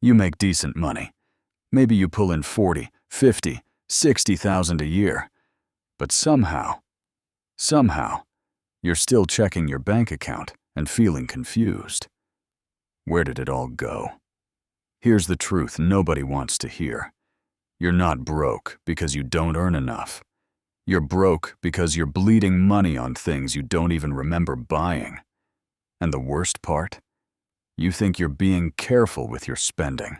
You make decent money. Maybe you pull in 40, 50, 60,000 a year. But somehow, you're still checking your bank account and feeling confused. Where did it all go? Here's the truth nobody wants to hear. You're not broke because you don't earn enough. You're broke because you're bleeding money on things you don't even remember buying. And the worst part? You think you're being careful with your spending.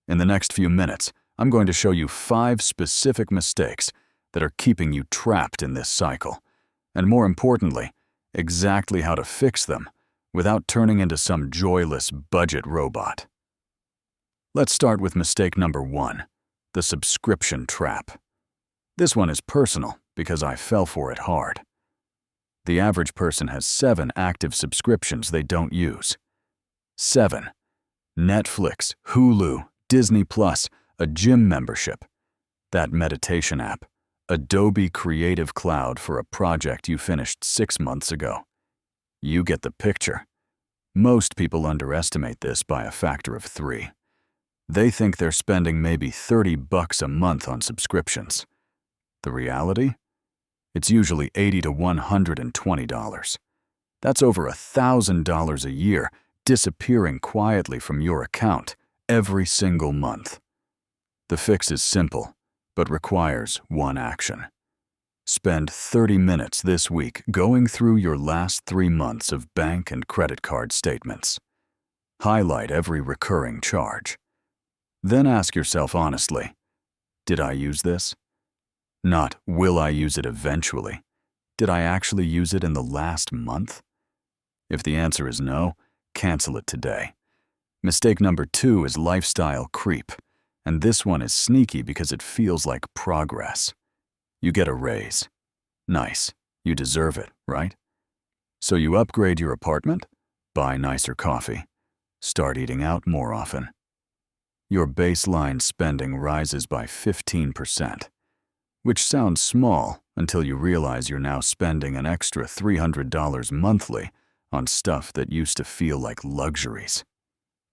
In the next few minutes, I'm going to show you 5 specific mistakes that are keeping you trapped in this cycle, and more importantly, exactly how to fix them without turning into some joyless budget robot. Let's start with mistake number 1, the subscription trap. This one is personal because I fell for it hard. The average person has 7 active subscriptions they don't use. 7. Netflix, Hulu, Disney+, a gym membership, that meditation app, Adobe Creative Cloud for a project you finished 6 months ago. You get the picture. Most people underestimate this by a factor of 3. They think they're spending maybe $30 a month on subscriptions. The reality? It's usually $80 to $120. That's over $1,000 a year disappearing quietly from your account every single month. The fix is simple, but requires one action. Spend 30 minutes this week going through your last 3 months of bank and credit card statements. Highlight every recurring charge. Then ask yourself honestly, did I use this? Not, will I use it eventually? Did I actually use it in the last month? If the answer is no, cancel it today. Mistake number 2 is lifestyle creep, and this one is sneaky because it feels like progress. You get a raise. Nice. You deserve it, right? So you upgrade your apartment, buy nicer coffee, start eating out more often. Your baseline spending rises by 15%, which sounds small until you realize you're now spending an extra $300 monthly on stuff that used to feel like luxuries.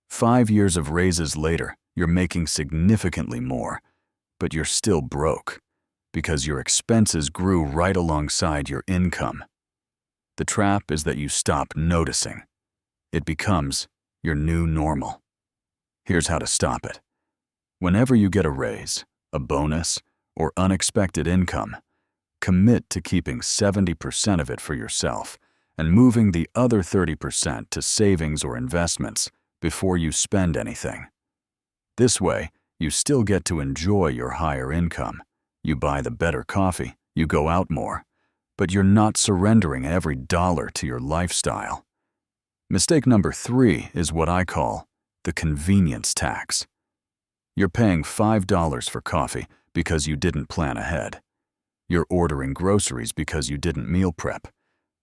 5 years of raises later, you're making significantly more, but you're still broke because your expenses grew right alongside your income. The trap is that you stop noticing. It becomes your new normal. Here's how to stop it. Whenever you get a raise, a bonus, or unexpected income, commit to keeping 70% of it for yourself and moving the other 30% to savings or investments before you spend anything. This way, you still get to enjoy your higher income. You buy the better coffee, you go out more, but you're not surrendering every dollar to your lifestyle. Mistake number 3 is what I call the convenience tax. You're paying $5 for coffee because you didn't plan ahead. You're ordering groceries because you didn't meal prep.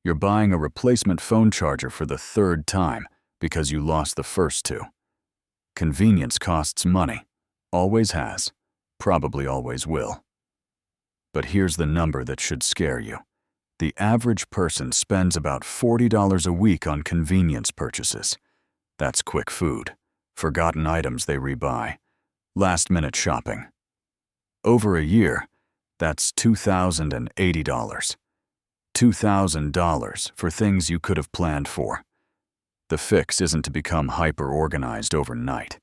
You're buying a replacement phone charger for the 3rd time because you lost the first 2. Convenience costs money. Always has. Probably always will. But here's the number that should scare you. The average person spends about $40 a week on convenience purchases. That's quick food, forgotten items they rebuy, last-minute shopping. Over a year, that's $2,080. $2,000 for things you could have planned for. The fix isn't to become hyper-organized overnight.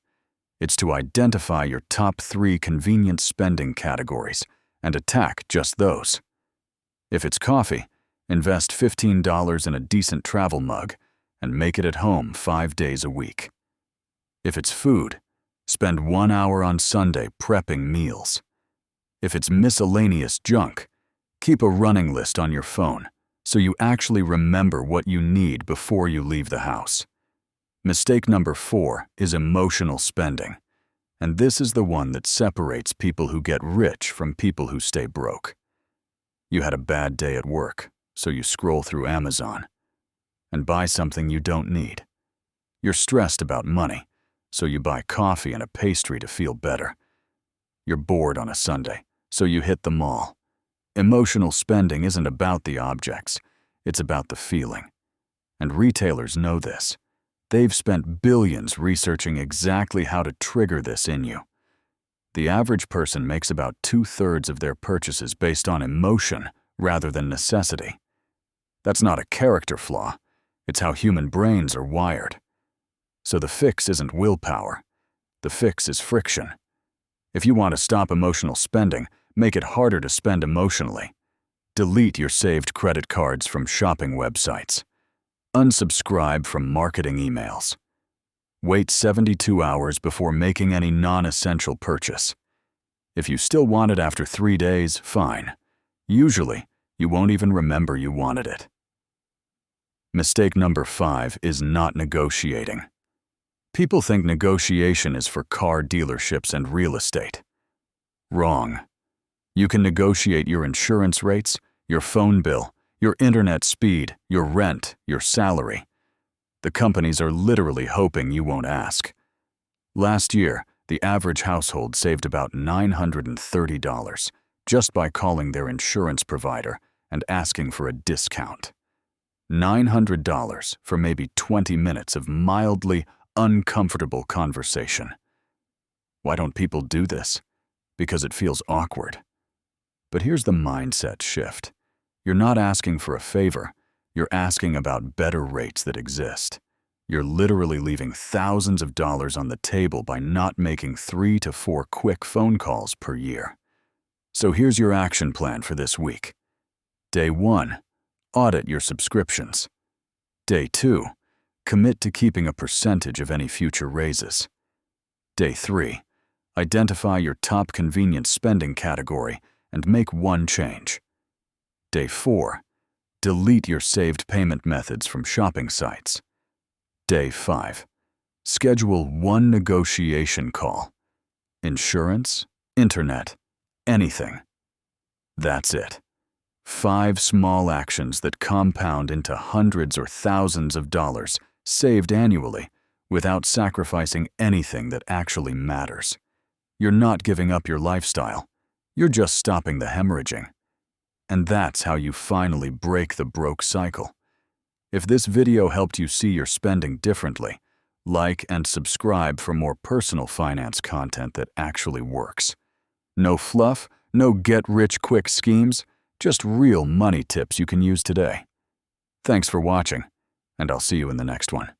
It's to identify your top 3 convenience spending categories and attack just those. If it's coffee, invest $15 in a decent travel mug and make it at home 5 days a week. If it's food, spend 1 hour on Sunday prepping meals. If it's miscellaneous junk, keep a running list on your phone so you actually remember what you need before you leave the house. Mistake number 4 is emotional spending, and this is the one that separates people who get rich from people who stay broke. You had a bad day at work, so you scroll through Amazon and buy something you don't need. You're stressed about money, so you buy coffee and a pastry to feel better. You're bored on a Sunday, so you hit the mall. Emotional spending isn't about the objects, it's about the feeling. And retailers know this. They've spent billions researching exactly how to trigger this in you. The average person makes about 2/3 of their purchases based on emotion rather than necessity. That's not a character flaw. It's how human brains are wired. So the fix isn't willpower. The fix is friction. If you want to stop emotional spending, make it harder to spend emotionally. Delete your saved credit cards from shopping websites. Unsubscribe from marketing emails. Wait 72 hours before making any non-essential purchase. If you still want it after 3 days, fine. Usually, you won't even remember you wanted it. Mistake number 5 is not negotiating. People think negotiation is for car dealerships and real estate. Wrong. You can negotiate your insurance rates, your phone bill, your internet speed, your rent, your salary. The companies are literally hoping you won't ask. Last year, the average household saved about $930 just by calling their insurance provider and asking for a discount. $900 for maybe 20 minutes of mildly uncomfortable conversation. Why don't people do this? Because it feels awkward. But here's the mindset shift. You're not asking for a favor. You're asking about better rates that exist. You're literally leaving thousands of dollars on the table by not making 3 to 4 quick phone calls per year. So here's your action plan for this week. Day 1, audit your subscriptions. Day 2, commit to keeping a percentage of any future raises. Day 3, identify your top convenient spending category and make one change. Day 4, delete your saved payment methods from shopping sites. Day 5, schedule one negotiation call. Insurance, internet, anything. That's it. 5 small actions that compound into hundreds or thousands of dollars saved annually without sacrificing anything that actually matters. You're not giving up your lifestyle. You're just stopping the hemorrhaging. And that's how you finally break the broke cycle. If this video helped you see your spending differently, like and subscribe for more personal finance content that actually works. No fluff, no get-rich-quick schemes, just real money tips you can use today. Thanks for watching, and I'll see you in the next one.